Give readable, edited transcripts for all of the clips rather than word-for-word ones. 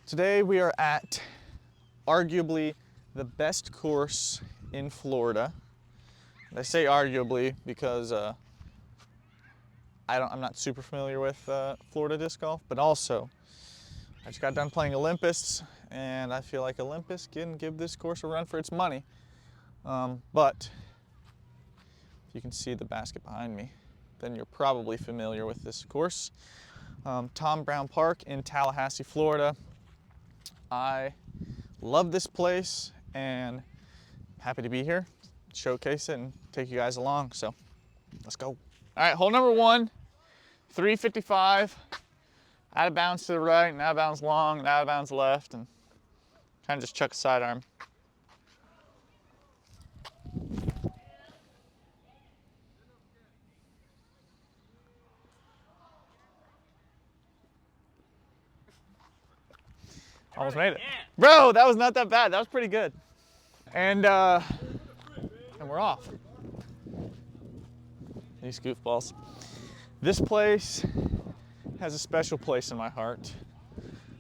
Today we are at arguably the best course in Florida. And I say arguably because I'm not super familiar with Florida disc golf, but also I just got done playing Olympus, and I feel like Olympus can give this course a run for its money. But if you can see the basket behind me, then you're probably familiar with this course. Tom Brown Park in Tallahassee, Florida. I love this place and happy to be here, showcase it, and take you guys along. So let's go. All right, hole number one, 355. Out of bounds to the right, and out of bounds long, and out of bounds left, and kind of just chuck a sidearm. Almost made it. Bro, that was not that bad. That was pretty good. And we're off. These goofballs. This place has a special place in my heart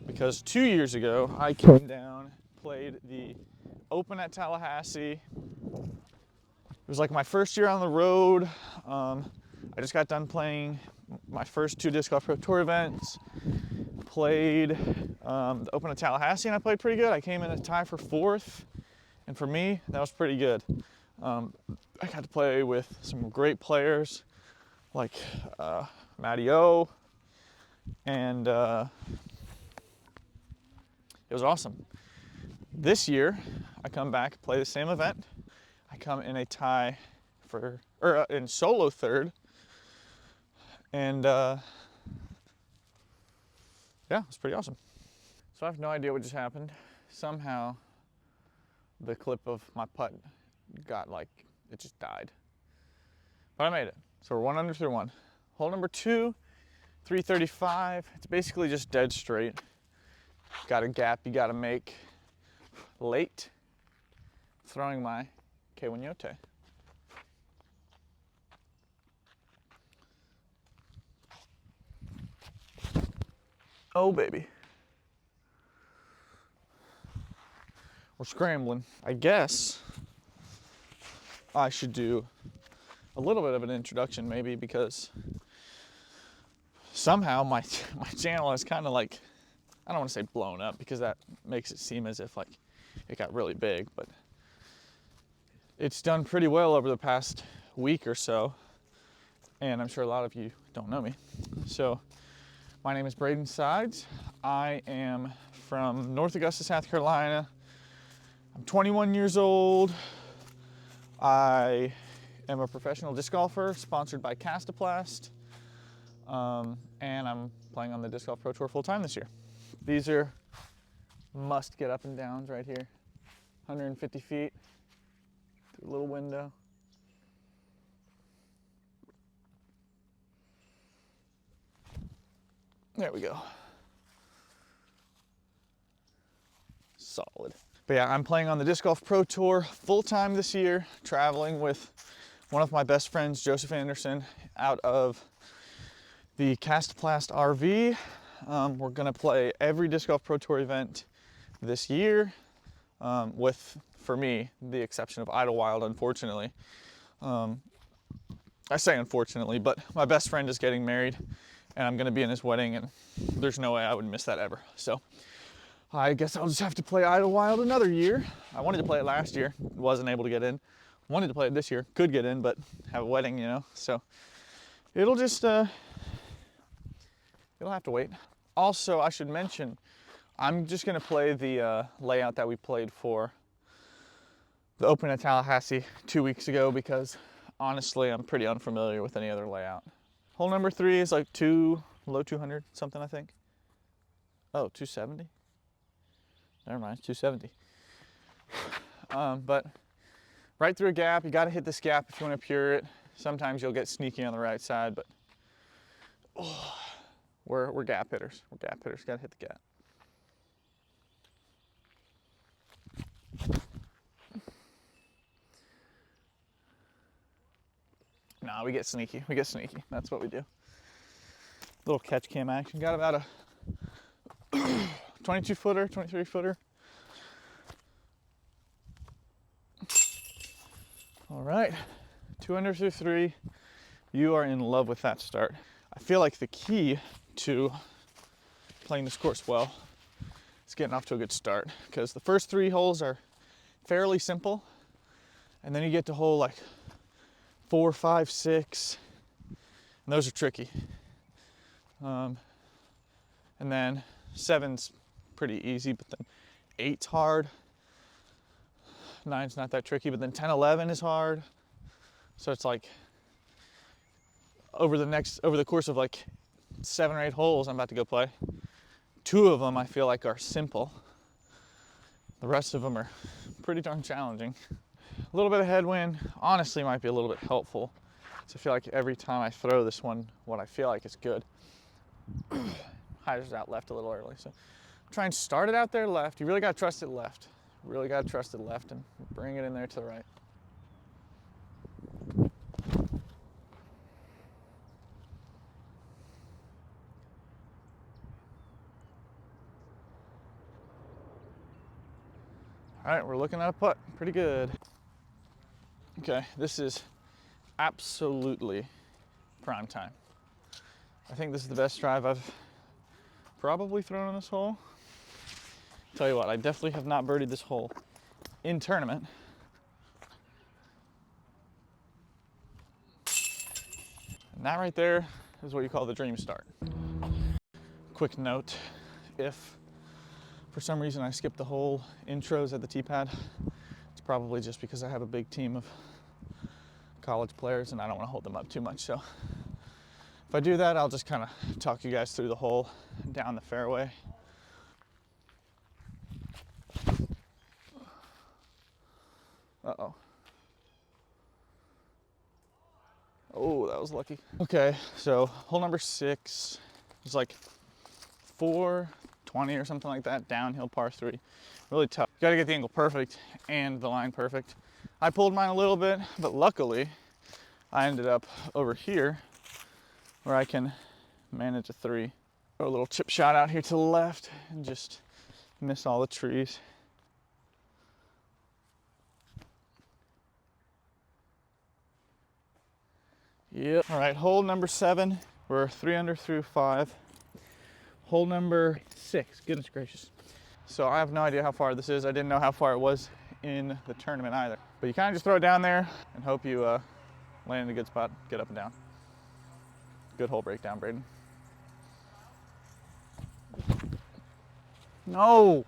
because 2 years ago I came down, played the Open at Tallahassee. It was like my first year on the road. I just got done playing my first 2 Disc Golf Pro Tour events. Played the Open at Tallahassee, and I played pretty good. I came in a tie for 4th, and for me, that was pretty good. I got to play with some great players like Matty O, and it was awesome. This year, I come back, play the same event. I come in a tie for, in solo 3rd, and yeah, it's pretty awesome. So I have no idea what just happened. Somehow the clip of my putt got it just died. But I made it. So we're 1 under through 1. Hole number 2, 335. It's basically just dead straight. Got a gap you gotta make late. Throwing my K1 Oh baby. We're scrambling. I guess I should do a little bit of an introduction maybe, because somehow my channel is kind of I don't want to say blown up, because that makes it seem as if it got really big, but it's done pretty well over the past week or so, and I'm sure a lot of you don't know me. So my name is Braden Sides. I am from North Augusta, South Carolina. I'm 21 years old. I am a professional disc golfer sponsored by Castaplast, and I'm playing on the Disc Golf Pro Tour full time this year. These are must get up and downs right here. 150 feet through a little window. There we go. Solid. But yeah, I'm playing on the Disc Golf Pro Tour full time this year, traveling with one of my best friends, Joseph Anderson, out of the Castaplast RV. We're gonna play every Disc Golf Pro Tour event this year, with, for me, the exception of Idlewild, unfortunately. I say unfortunately, but my best friend is getting married, and I'm gonna be in his wedding, and there's no way I would miss that ever. So I guess I'll just have to play Idlewild another year. I wanted to play it last year, wasn't able to get in. Wanted to play it this year, could get in, but have a wedding, you know? So it'll just, it'll have to wait. Also, I should mention, I'm just gonna play the layout that we played for the Open at Tallahassee 2 weeks ago, because honestly, I'm pretty unfamiliar with any other layout. Hole number 3 is like low 200 something, I think. Oh, 270? Never mind, it's 270. But right through a gap, you gotta hit this gap if you wanna pure it. Sometimes you'll get sneaky on the right side, but we're gap hitters. We're gap hitters, gotta hit the gap. Nah, we get sneaky. We get sneaky. That's what we do. Little catch cam action. Got about a 22 footer, 23 footer. All right, 2 under through 3. You are in love with that start. I feel like the key to playing this course well is getting off to a good start, because the first 3 holes are fairly simple, and then you get to hole like 4, 5, 6, and those are tricky. And then 7's pretty easy, but then 8's hard. 9's not that tricky, but then 10, 11 is hard. So it's like over the course of like 7 or 8 holes I'm about to go play, 2 of them I feel like are simple. The rest of them are pretty darn challenging. A little bit of headwind honestly might be a little bit helpful. So I feel like every time I throw this one, what I feel like is good. Hyder's out left a little early, so try and start it out there left. You really got to trust it left. Really got to trust it left and bring it in there to the right. All right, we're looking at a putt. Pretty good. Okay, this is absolutely prime time. I think this is the best drive I've probably thrown on this hole. Tell you what, I definitely have not birdied this hole in tournament. And that right there is what you call the dream start. Quick note, if for some reason I skip the whole intros at the tee pad, it's probably just because I have a big team of college players and I don't want to hold them up too much. So if I do that, I'll just kind of talk you guys through the hole down the fairway. Uh-oh. Oh, that was lucky. Okay, so hole number 6 is like 420 or something like that, downhill par 3. Really tough. You gotta get the angle perfect and the line perfect. I pulled mine a little bit, but luckily I ended up over here where I can manage a 3. Throw a little chip shot out here to the left and just miss all the trees. Yep. All right, hole number 7. We're 3 under through 5. Hole number 6, goodness gracious. So I have no idea how far this is. I didn't know how far it was in the tournament either. But you kind of just throw it down there and hope you land in a good spot, get up and down. Good hole breakdown, Braden. No!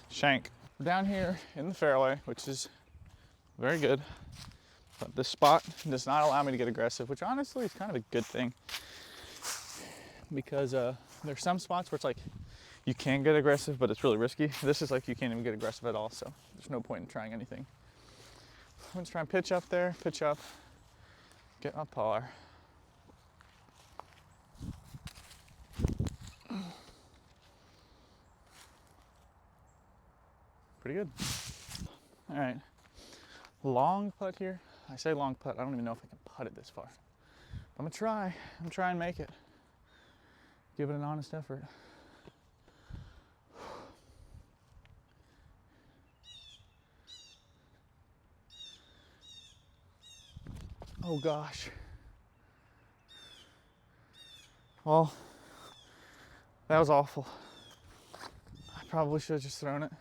Shank. We're down here in the fairway, which is very good. But this spot does not allow me to get aggressive, which honestly is kind of a good thing. Because there's some spots where it's like you can get aggressive, but it's really risky. This is like you can't even get aggressive at all, so there's no point in trying anything. I'm just trying to pitch up there, pitch up, get my par. Pretty good. All right, long putt here. I say long putt, I don't even know if I can putt it this far. But I'm gonna try, and make it. Give it an honest effort. Oh gosh. Well, that was awful. I probably should have just thrown it.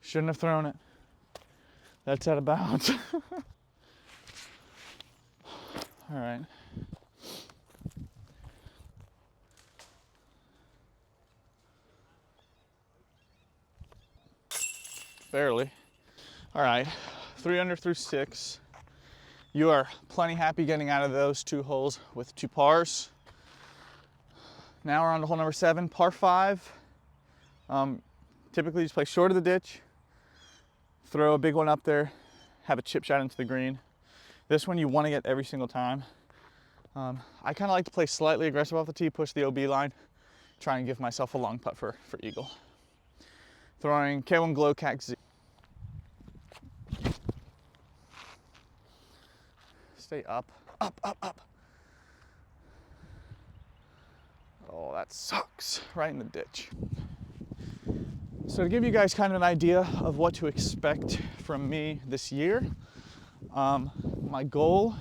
Shouldn't have thrown it. That's out of bounds. All right. Barely. All right, 3 under through 6. You are plenty happy getting out of those 2 holes with 2 pars. Now we're on to hole number 7, par 5. Typically just play short of the ditch, throw a big one up there, have a chip shot into the green. This one you want to get every single time. I kind of like to play slightly aggressive off the tee, push the OB line, try and give myself a long putt for eagle. Throwing K1 Glow Cac Z. Stay up, up, up, up. Oh, that sucks. Right in the ditch. So to give you guys kind of an idea of what to expect from me this year, my goal,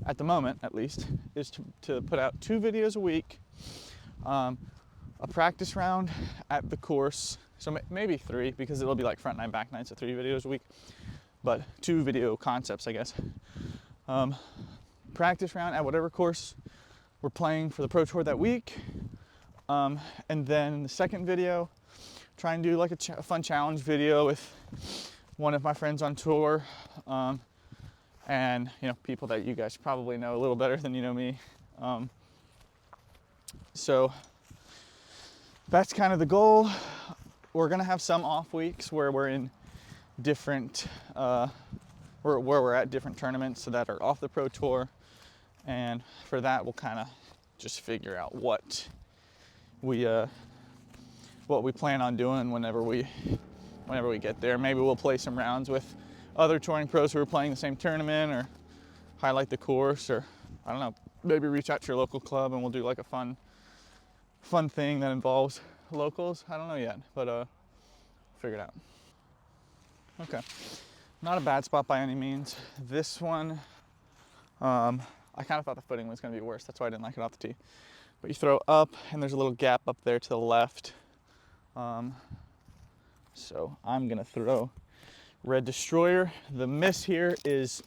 at the moment at least, is to put out 2 videos a week, a practice round at the course, so maybe 3, because it'll be like front night, back night, so 3 videos a week, but 2 video concepts, I guess. Practice round at whatever course we're playing for the Pro Tour that week, and then the second video, try and do like a fun challenge video with one of my friends on tour, and you know, people that you guys probably know a little better than you know me. So that's kind of the goal. We're gonna have some off weeks where we're in different, where we're at different tournaments that are off the Pro Tour, and for that we'll kind of just figure out what we plan on doing whenever we get there. Maybe we'll play some rounds with other touring pros who are playing the same tournament, or highlight the course, or I don't know, maybe reach out to your local club and we'll do like a fun thing that involves locals. I don't know yet, but figure it out. Okay, not a bad spot by any means. This one, I kind of thought the footing was going to be worse. That's why I didn't like it off the tee. But you throw up, and there's a little gap up there to the left. So I'm gonna throw Red Destroyer. The miss here is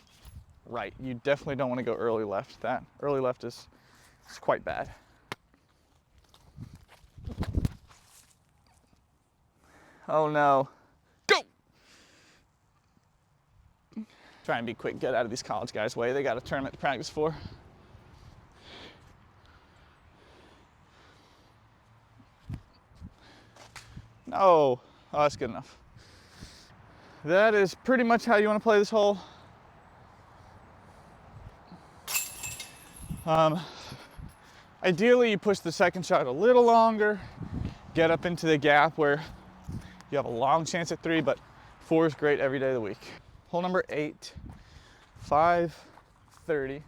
right. You definitely don't want to go early left. That early left is quite bad. Oh no. Go! Try and be quick, get out of these college guys' way. They got a tournament to practice for. No. Oh, that's good enough. That is pretty much how you want to play this hole. Ideally, you push the second shot a little longer, get up into the gap where you have a long chance at 3, but 4 is great every day of the week. Hole number 8, 530.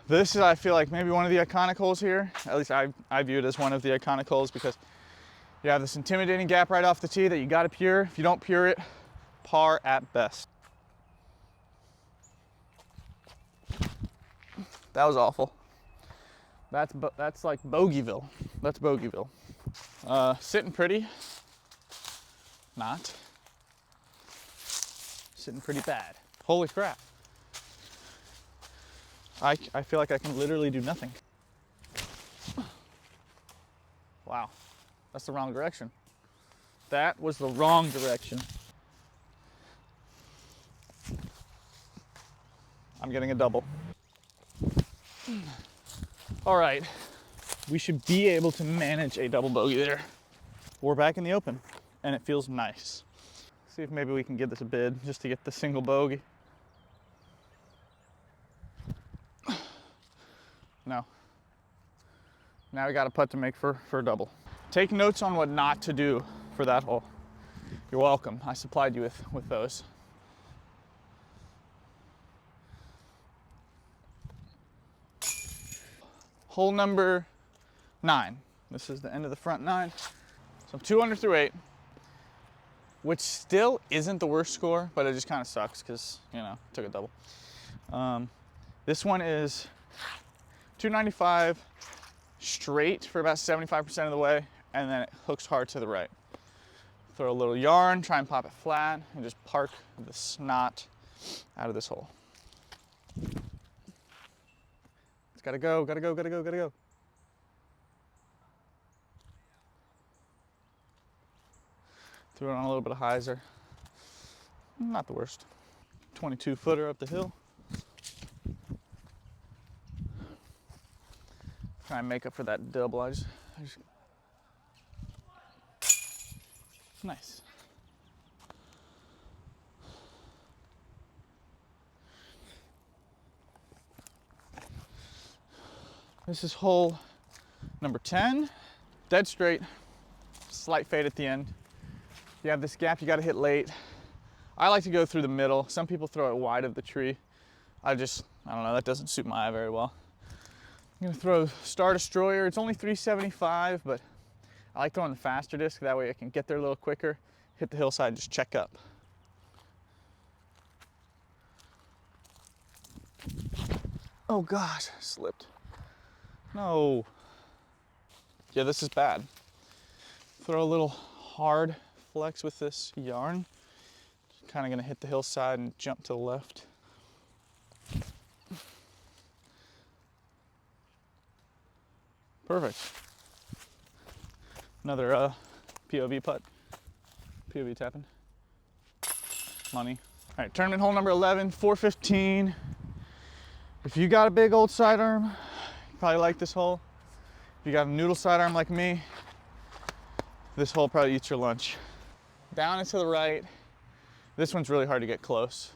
This is, I feel like, maybe one of the iconic holes here. At least I view it as one of the iconic holes, because you have this intimidating gap right off the tee that you got to pure. If you don't pure it, par at best. That was awful. That's like Bogeyville. That's Bogeyville. Sitting pretty. Not. Sitting pretty bad. Holy crap. I feel like I can literally do nothing. Wow. That's the wrong direction. That was the wrong direction. I'm getting a double. All right, we should be able to manage a double bogey there. We're back in the open, and it feels nice. See if maybe we can give this a bid just to get the single bogey. No. Now we got a putt to make for a double. Take notes on what not to do for that hole. You're welcome. I supplied you with those. Hole number 9. This is the end of the front 9. So I'm 2 under through 8, which still isn't the worst score, but it just kind of sucks because, you know, took a double. This one is 295 straight for about 75% of the way, and then it hooks hard to the right. Throw a little yarn, try and pop it flat, and just park the snot out of this hole. It's gotta go, gotta go, gotta go, gotta go. Threw it on a little bit of hyzer. Not the worst. 22 footer up the hill. Try and make up for that double. I just nice. This is hole number 10. Dead straight, slight fade at the end. You have this gap you gotta hit late. I like to go through the middle. Some people throw it wide of the tree. I don't know, that doesn't suit my eye very well. I'm gonna throw Star Destroyer. It's only 375, but I like throwing the faster disc. That way I can get there a little quicker, hit the hillside, and just check up. Oh gosh, I slipped. No. Yeah, this is bad. Throw a little hard flex with this yarn. Kind of gonna hit the hillside and jump to the left. Perfect. Another POV putt. POV tapping. Money. All right, tournament hole number 11, 415. If you got a big old sidearm, you probably like this hole. If you got a noodle sidearm like me, this hole probably eats your lunch. Down and to the right. This one's really hard to get close.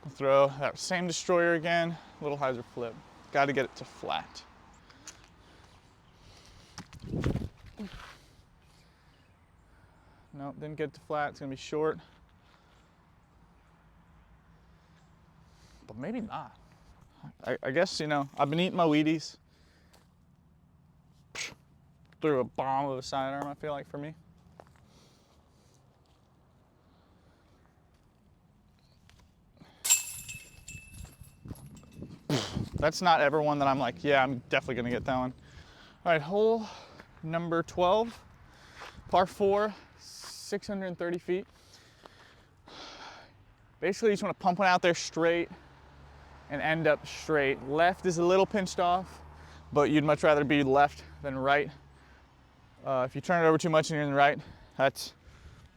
I'll throw that same destroyer again, little hyzer flip. Got to get it to flat. Nope, didn't get it to flat. It's gonna be short. But maybe not. I guess, you know, I've been eating my Wheaties. Threw a bomb of a sidearm, I feel like, for me. That's not ever one that I'm like, yeah, I'm definitely gonna get that one. All right, hole number 12, par 4, 630 feet. Basically, you just wanna pump one out there straight and end up straight. Left is a little pinched off, but you'd much rather be left than right. If you turn it over too much and you're in the right, that's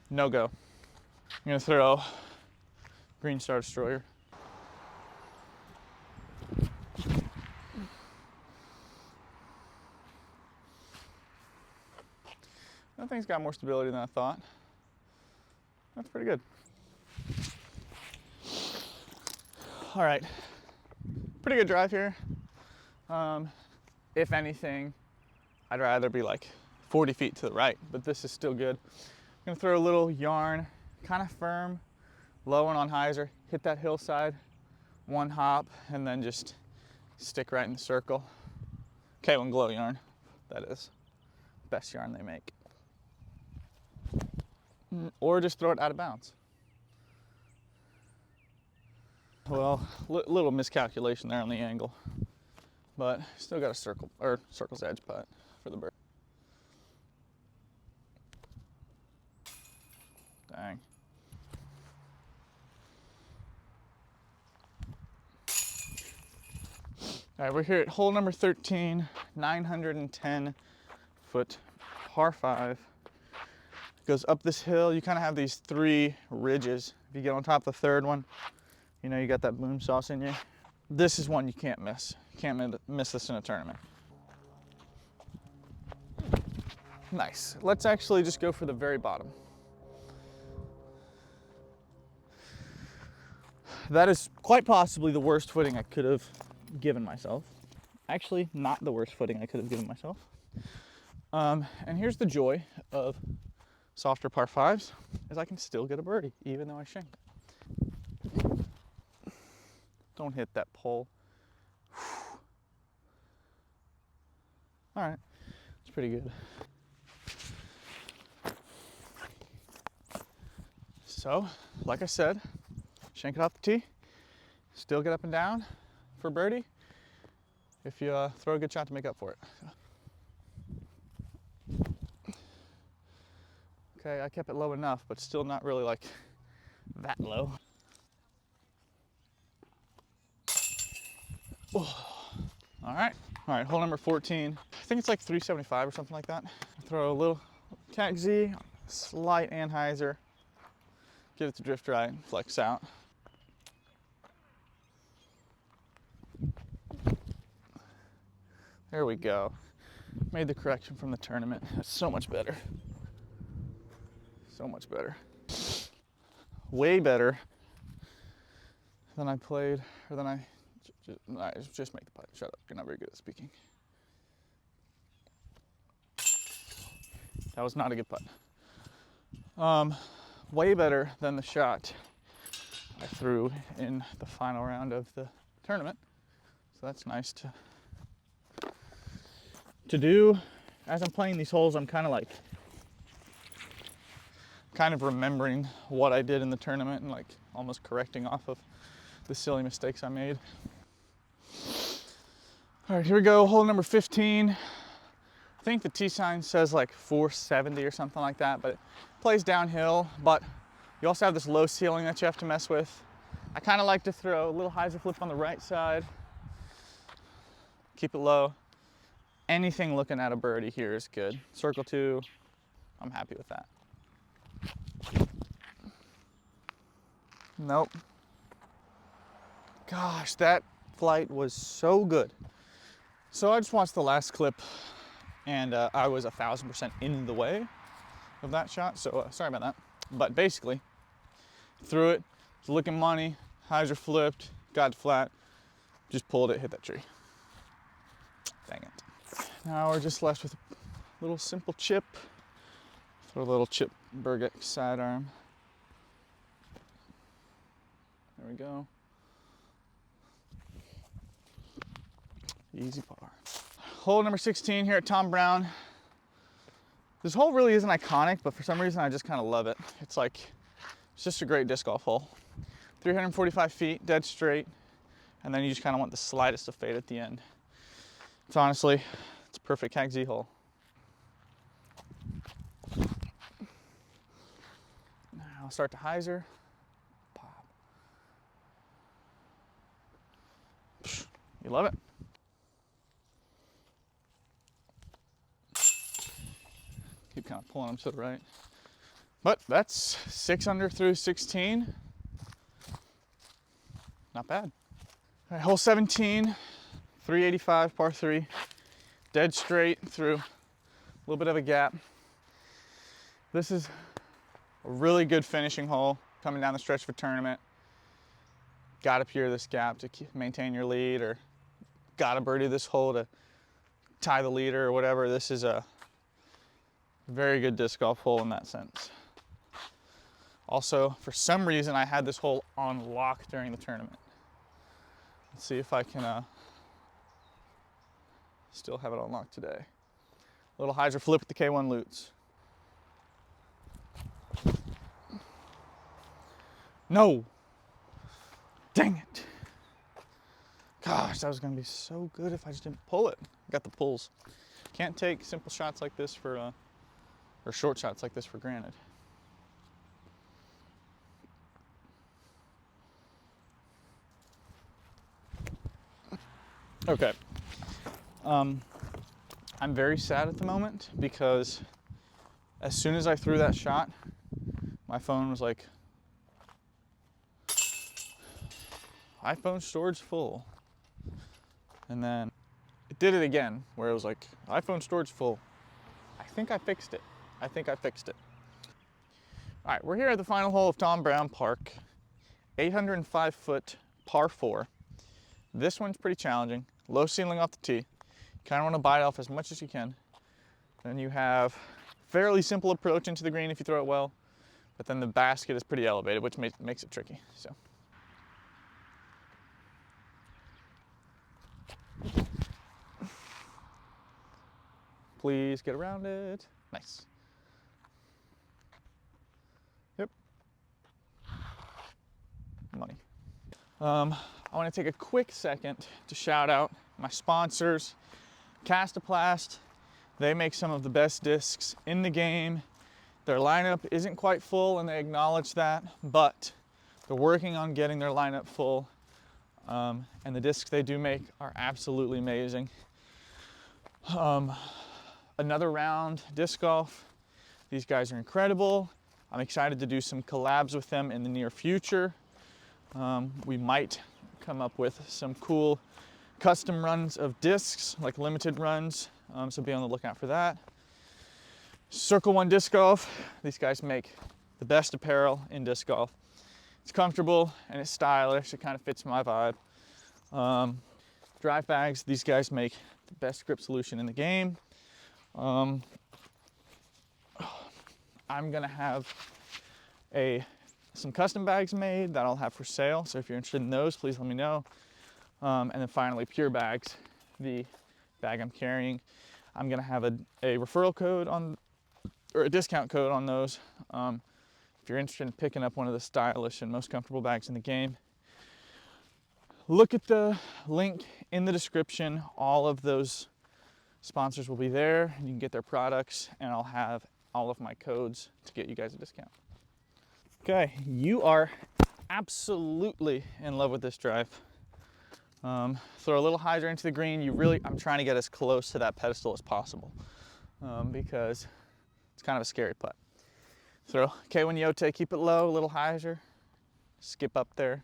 no go. I'm gonna throw green Star Destroyer. That thing's got more stability than I thought. That's pretty good. All right, pretty good drive here. If anything, I'd rather be like 40 feet to the right, but this is still good. I'm gonna throw a little yarn, kind of firm, low and on hyzer, hit that hillside, one hop, and then just stick right in the circle. K1 glow yarn, that is. Best yarn they make. Or just throw it out of bounds. Well, little miscalculation there on the angle, but still got a circle's edge putt for the bird. Dang. All right, we're here at hole number 13, 910 foot par 5. Goes up this hill. You kind of have these 3 ridges. If you get on top of the third one, you know you got that boom sauce in you. This is one you can't miss. You can't miss this in a tournament. Nice. Let's actually just go for the very bottom. That is quite possibly the worst footing I could have given myself. Actually, not the worst footing I could have given myself. And here's the joy of softer par 5s, is I can still get a birdie, even though I shanked it. Don't hit that pole. All right, it's pretty good. So, like I said, shank it off the tee, still get up and down for birdie if you throw a good shot to make up for it. Okay, I kept it low enough, but still not really like that low. Oh. All right, hole number 14. I think it's like 375 or something like that. Throw a little tack Z, slight anhyzer, get it to drift right, flex out. There we go. Made the correction from the tournament. That's so much better. So much better. Way better than I played, or than I just make the putt. Shut up, you're not very good at speaking. That was not a good putt. Way better than the shot I threw in the final round of the tournament. So that's nice to do. As I'm playing these holes, I'm kind of remembering what I did in the tournament and like almost correcting off of the silly mistakes I made. All right, here we go, hole number 15. I think the tee sign says like 470 or something like that, but it plays downhill, but you also have this low ceiling that you have to mess with. I kind of like to throw a little hyzer flip on the right side, keep it low. Anything looking at a birdie here is good. Circle 2, I'm happy with that. Nope. Gosh, that flight was so good. So I just watched the last clip and I was 1,000% in the way of that shot, so sorry about that. But basically, threw it, was looking money, hyzer flipped, got flat, just pulled it, hit that tree. Dang it. Now we're just left with a little simple chip. Throw a little chip Burgett sidearm. There we go. Easy par. Hole number 16 here at Tom Brown. This hole really isn't iconic, but for some reason I just kind of love it. It's just a great disc golf hole. 345 feet, dead straight, and then you just kind of want the slightest of fade at the end. It's honestly, it's a perfect Hag Z hole. Now I'll start to hyzer. Pop. You love it. Keep kind of pulling them to the right. But that's 6 under through 16. Not bad. All right, hole 17, 385, par 3. Dead straight through a little bit of a gap. This is a really good finishing hole coming down the stretch of a tournament. Got to peer this gap to maintain your lead, or got to birdie this hole to tie the leader or whatever. This is a very good disc golf hole in that sense. Also, for some reason, I had this hole on lock during the tournament. Let's see if I can still have it on lock today. A little hyzer flip with the K1 Lutz. No! Dang it! Gosh, that was gonna be so good if I just didn't pull it. Got the pulls. Can't take simple shots like this for or short shots like this for granted. Okay. I'm very sad at the moment because as soon as I threw that shot, my phone was like, iPhone storage full. And then it did it again, where it was like, iPhone storage full. I think I fixed it. All right, we're here at the final hole of Tom Brown Park. 805 foot par 4. This one's pretty challenging. Low ceiling off the tee. You kind of want to bite off as much as you can. Then you have fairly simple approach into the green if you throw it well, but then the basket is pretty elevated, which makes it tricky. So. Please get around it. Nice. Yep. Money. I want to take a quick second to shout out my sponsors, Castaplast. They make some of the best discs in the game. Their lineup isn't quite full, and they acknowledge that, but they're working on getting their lineup full. And the discs they do make are absolutely amazing. Another round disc golf. These guys are incredible. I'm excited to do some collabs with them in the near future. We might come up with some cool custom runs of discs, like limited runs, so be on the lookout for that. Circle One Disc Golf. These guys make the best apparel in disc golf. It's comfortable and it's stylish. It kind of fits my vibe. Drive bags. These guys make the best grip solution in the game. I'm gonna have a some custom bags made that I'll have for sale. So if you're interested in those, please let me know. And then finally, Pure Bags, the bag I'm carrying. I'm gonna have a referral code on, or a discount code on those. If you're interested in picking up one of the stylish and most comfortable bags in the game, look at the link in the description. All of those sponsors will be there, and you can get their products, and I'll have all of my codes to get you guys a discount. Okay, you are absolutely in love with this drive. Throw a little hydra into the green. I'm trying to get as close to that pedestal as possible because it's kind of a scary putt. Throw K1 Yote, keep it low, a little hydra, skip up there.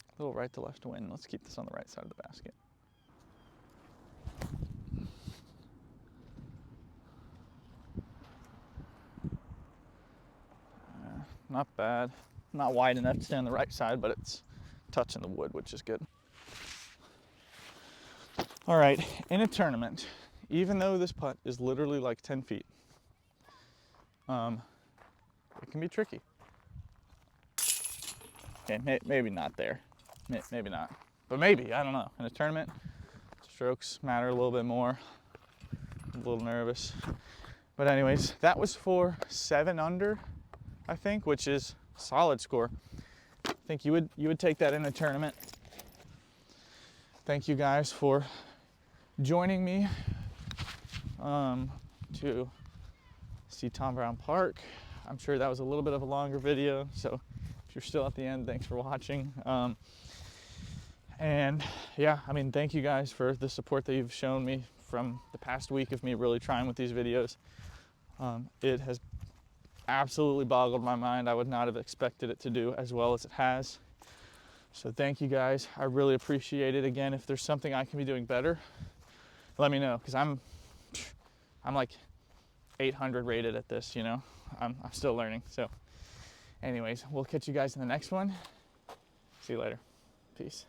A little right to left to win. Let's keep this on the right side of the basket. Not bad. Not wide enough to stay on the right side, but it's touching the wood, which is good. All right, in a tournament, even though this putt is literally like 10 feet, it can be tricky. Okay, maybe not there. Maybe not. But maybe, I don't know. In a tournament, strokes matter a little bit more. I'm a little nervous. But anyways, that was for 7 under, I think, which is a solid score. I think you would take that in a tournament. Thank you guys for joining me to see Tom Brown Park. I'm sure that was a little bit of a longer video, so if you're still at the end, thanks for watching. And yeah, I mean, thank you guys for the support that you've shown me from the past week of me really trying with these videos. It has absolutely boggled my mind. I would not have expected it to do as well as it has. So thank you guys. I really appreciate it. Again, if there's something I can be doing better, let me know, because I'm like 800 rated at this, you know. I'm still learning. So anyways, we'll catch you guys in the next one. See you later. Peace.